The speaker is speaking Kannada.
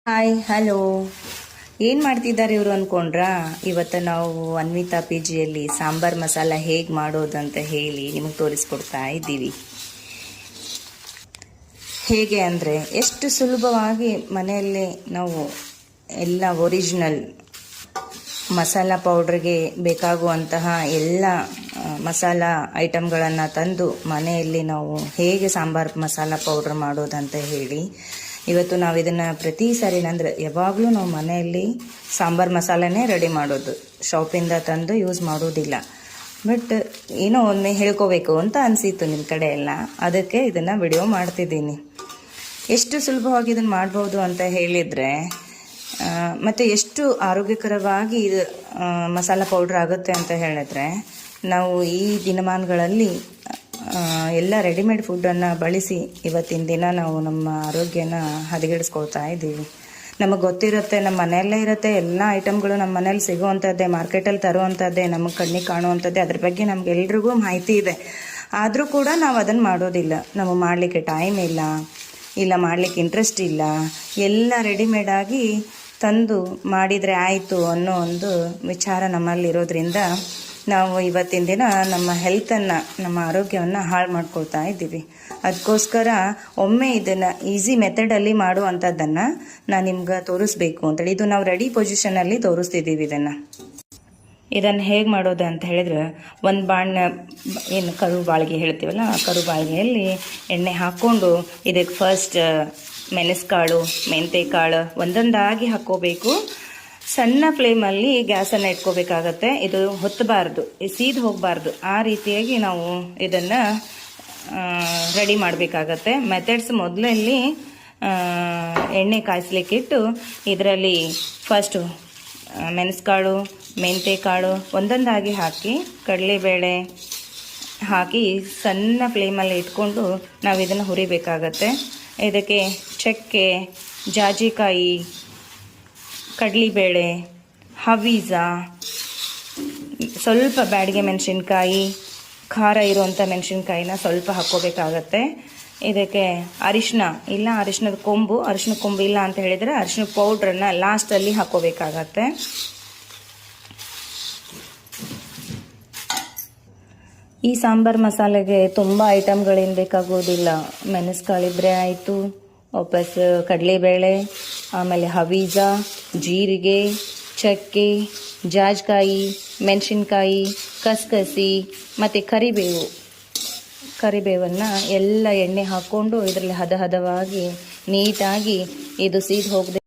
Hi hello. ಏನು ಮಾಡ್ತಿದ್ದಾರೆ ಇವರು ಅಂದ್ಕೊಂಡ್ರಾ? ಇವತ್ತು ನಾವು ಅನ್ವಿತಾ ಪಿ ಜಿಯಲ್ಲಿ ಸಾಂಬಾರ್ ಮಸಾಲ ಹೇಗೆ ಮಾಡೋದಂತ ಹೇಳಿ ನಿಮಗೆ ತೋರಿಸ್ಕೊಡ್ತಾ ಇದ್ದೀವಿ. ಹೇಗೆ ಅಂದರೆ ಎಷ್ಟು ಸುಲಭವಾಗಿ ಮನೆಯಲ್ಲೇ ನಾವು ಎಲ್ಲ ಒರಿಜಿನಲ್ ಮಸಾಲ ಪೌಡ್ರಿಗೆ ಬೇಕಾಗುವಂತಹ ಎಲ್ಲ ಮಸಾಲ ಐಟಮ್ಗಳನ್ನು ತಂದು ಮನೆಯಲ್ಲಿ ನಾವು ಹೇಗೆ ಸಾಂಬಾರ್ ಮಸಾಲ ಪೌಡ್ರ್ ಮಾಡೋದಂತ ಹೇಳಿ ಇವತ್ತು ನಾವು ಇದನ್ನು ಪ್ರತಿ ಸಾರಿ ಅಂದರೆ ಯಾವಾಗಲೂ ನಾವು ಮನೆಯಲ್ಲಿ ಸಾಂಬಾರ್ ಮಸಾಲನೇ ರೆಡಿ ಮಾಡೋದು, ಶಾಪಿಂದ ತಂದು ಯೂಸ್ ಮಾಡೋದಿಲ್ಲ. ಬಟ್ ಏನೋ ಒಮ್ಮೆ ಹೇಳ್ಕೋಬೇಕು ಅಂತ ಅನಿಸಿತ್ತು ನಿಮ್ಮ ಕಡೆ ಎಲ್ಲ, ಅದಕ್ಕೆ ಇದನ್ನು ವಿಡಿಯೋ ಮಾಡ್ತಿದ್ದೀನಿ. ಎಷ್ಟು ಸುಲಭವಾಗಿ ಇದನ್ನು ಮಾಡ್ಬೋದು ಅಂತ ಹೇಳಿದರೆ ಮತ್ತು ಎಷ್ಟು ಆರೋಗ್ಯಕರವಾಗಿ ಇದು ಮಸಾಲ ಪೌಡ್ರ್ ಆಗುತ್ತೆ ಅಂತ ಹೇಳಿದ್ರೆ, ನಾವು ಈ ದಿನಮಾನಗಳಲ್ಲಿ ಎಲ್ಲ ರೆಡಿಮೇಡ್ ಫುಡ್ಡನ್ನು ಬಳಸಿ ಇವತ್ತಿನ ದಿನ ನಾವು ನಮ್ಮ ಆರೋಗ್ಯನ ಹದಗೆಡಿಸ್ಕೊಳ್ತಾ ಇದ್ದೀವಿ. ನಮಗೆ ಗೊತ್ತಿರುತ್ತೆ, ನಮ್ಮ ಮನೆಯಲ್ಲೇ ಇರುತ್ತೆ, ಎಲ್ಲ ಐಟಮ್ಗಳು ನಮ್ಮ ಮನೇಲಿ ಸಿಗುವಂಥದ್ದೇ, ಮಾರ್ಕೆಟಲ್ಲಿ ತರುವಂಥದ್ದೇ, ನಮಗೆ ಕಣ್ಣಿಗೆ ಕಾಣುವಂಥದ್ದೇ, ಅದ್ರ ಬಗ್ಗೆ ನಮಗೆಲ್ರಿಗೂ ಮಾಹಿತಿ ಇದೆ. ಆದರೂ ಕೂಡ ನಾವು ಅದನ್ನು ಮಾಡೋದಿಲ್ಲ. ನಾವು ಮಾಡಲಿಕ್ಕೆ ಟೈಮ್ ಇಲ್ಲ ಮಾಡಲಿಕ್ಕೆ ಇಂಟ್ರೆಸ್ಟ್ ಇಲ್ಲ, ಎಲ್ಲ ರೆಡಿಮೇಡಾಗಿ ತಂದು ಮಾಡಿದರೆ ಆಯಿತು ಅನ್ನೋ ಒಂದು ವಿಚಾರ ನಮ್ಮಲ್ಲಿರೋದ್ರಿಂದ ನಾವು ಇವತ್ತಿನ ದಿನ ನಮ್ಮ ಹೆಲ್ತನ್ನು, ನಮ್ಮ ಆರೋಗ್ಯವನ್ನು ಹಾಳು ಮಾಡ್ಕೊಳ್ತಾ ಇದ್ದೀವಿ. ಅದಕ್ಕೋಸ್ಕರ ಒಮ್ಮೆ ಇದನ್ನು ಈಸಿ ಮೆಥಡಲ್ಲಿ ಮಾಡುವಂಥದ್ದನ್ನು ನಾನು ನಿಮ್ಗೆ ತೋರಿಸ್ಬೇಕು ಅಂತೇಳಿ ಇದು ನಾವು ರೆಡಿ ಪೊಸಿಷನಲ್ಲಿ ತೋರಿಸ್ತಿದ್ದೀವಿ. ಇದನ್ನು ಹೇಗೆ ಮಾಡೋದು ಅಂತ ಹೇಳಿದ್ರೆ, ಒಂದು ಏನು ಕರು ಬಾಳಿಗೆ ಹೇಳ್ತೀವಲ್ಲ, ಆ ಕರು ಬಾಳಿಗೆಯಲ್ಲಿ ಎಣ್ಣೆ ಹಾಕ್ಕೊಂಡು ಇದಕ್ಕೆ ಫಸ್ಟ್ ಮೆಣಸುಕಾಳು, ಮೆಂತೆಕಾಳು ಒಂದೊಂದಾಗಿ ಹಾಕ್ಕೋಬೇಕು. ಸಣ್ಣ ಫ್ಲೇಮಲ್ಲಿ ಗ್ಯಾಸನ್ನು ಇಟ್ಕೋಬೇಕಾಗತ್ತೆ. ಇದು ಹೊತ್ತಬಾರ್ದು, ಸೀದ್ ಹೋಗಬಾರ್ದು. ಆ ರೀತಿಯಾಗಿ ನಾವು ಇದನ್ನು ರೆಡಿ ಮಾಡಬೇಕಾಗತ್ತೆ. ಮೆಥಡ್ಸ್ ಮೊದಲಲ್ಲಿ ಎಣ್ಣೆ ಕಾಯಿಸ್ಲಿಕ್ಕಿಟ್ಟು ಇದರಲ್ಲಿ ಫಸ್ಟು ಮೆಣಸುಕಾಳು, ಮೆಂತೆಕಾಳು ಒಂದೊಂದಾಗಿ ಹಾಕಿ, ಕಡಲೆಬೇಳೆ ಹಾಕಿ ಸಣ್ಣ ಫ್ಲೇಮಲ್ಲಿ ಇಟ್ಕೊಂಡು ನಾವು ಇದನ್ನು ಹುರಿಬೇಕಾಗತ್ತೆ. ಇದಕ್ಕೆ ಚಕ್ಕೆ, ಜಾಜಿಕಾಯಿ, ಕಡಲೆಬೇಳೆ, ಹವೀಜ, ಸ್ವಲ್ಪ ಬ್ಯಾಡಿಗೆ ಮೆಣಸಿನ್ಕಾಯಿ, ಖಾರ ಇರುವಂಥ ಮೆಣಸಿನ್ಕಾಯಿನ ಸ್ವಲ್ಪ ಹಾಕ್ಕೋಬೇಕಾಗತ್ತೆ. ಇದಕ್ಕೆ ಅರಿಶಿಣದ ಕೊಂಬು ಇಲ್ಲ ಅಂತ ಹೇಳಿದರೆ ಅರಿಶಿನ ಪೌಡ್ರನ್ನು ಲಾಸ್ಟಲ್ಲಿ ಹಾಕ್ಕೋಬೇಕಾಗತ್ತೆ. ಈ ಸಾಂಬಾರ್ ಮಸಾಲೆಗೆ ತುಂಬ ಐಟಮ್ಗಳೇನು ಬೇಕಾಗೋದಿಲ್ಲ. ಮೆಣಸುಕಾಳಿದ್ರೆ ಆಯಿತು, ವಾಪಸ್ ಕಡಲೆಬೇಳೆ, ಆಮೇಲೆ ಹವೀಜ, ಜೀರಿಗೆ, ಚಕ್ಕೆ, ಜಾಜ್ಕಾಯಿ, ಮೆಣಸಿನ್ಕಾಯಿ, ಕಸಕಸಿ ಮತ್ತು ಕರಿಬೇವನ್ನು ಎಲ್ಲ ಎಣ್ಣೆ ಹಾಕ್ಕೊಂಡು ಇದರಲ್ಲಿ ಹದವಾಗಿ ನೀಟಾಗಿ ಇದು ಸೀದ್ ಹೋಗದೆ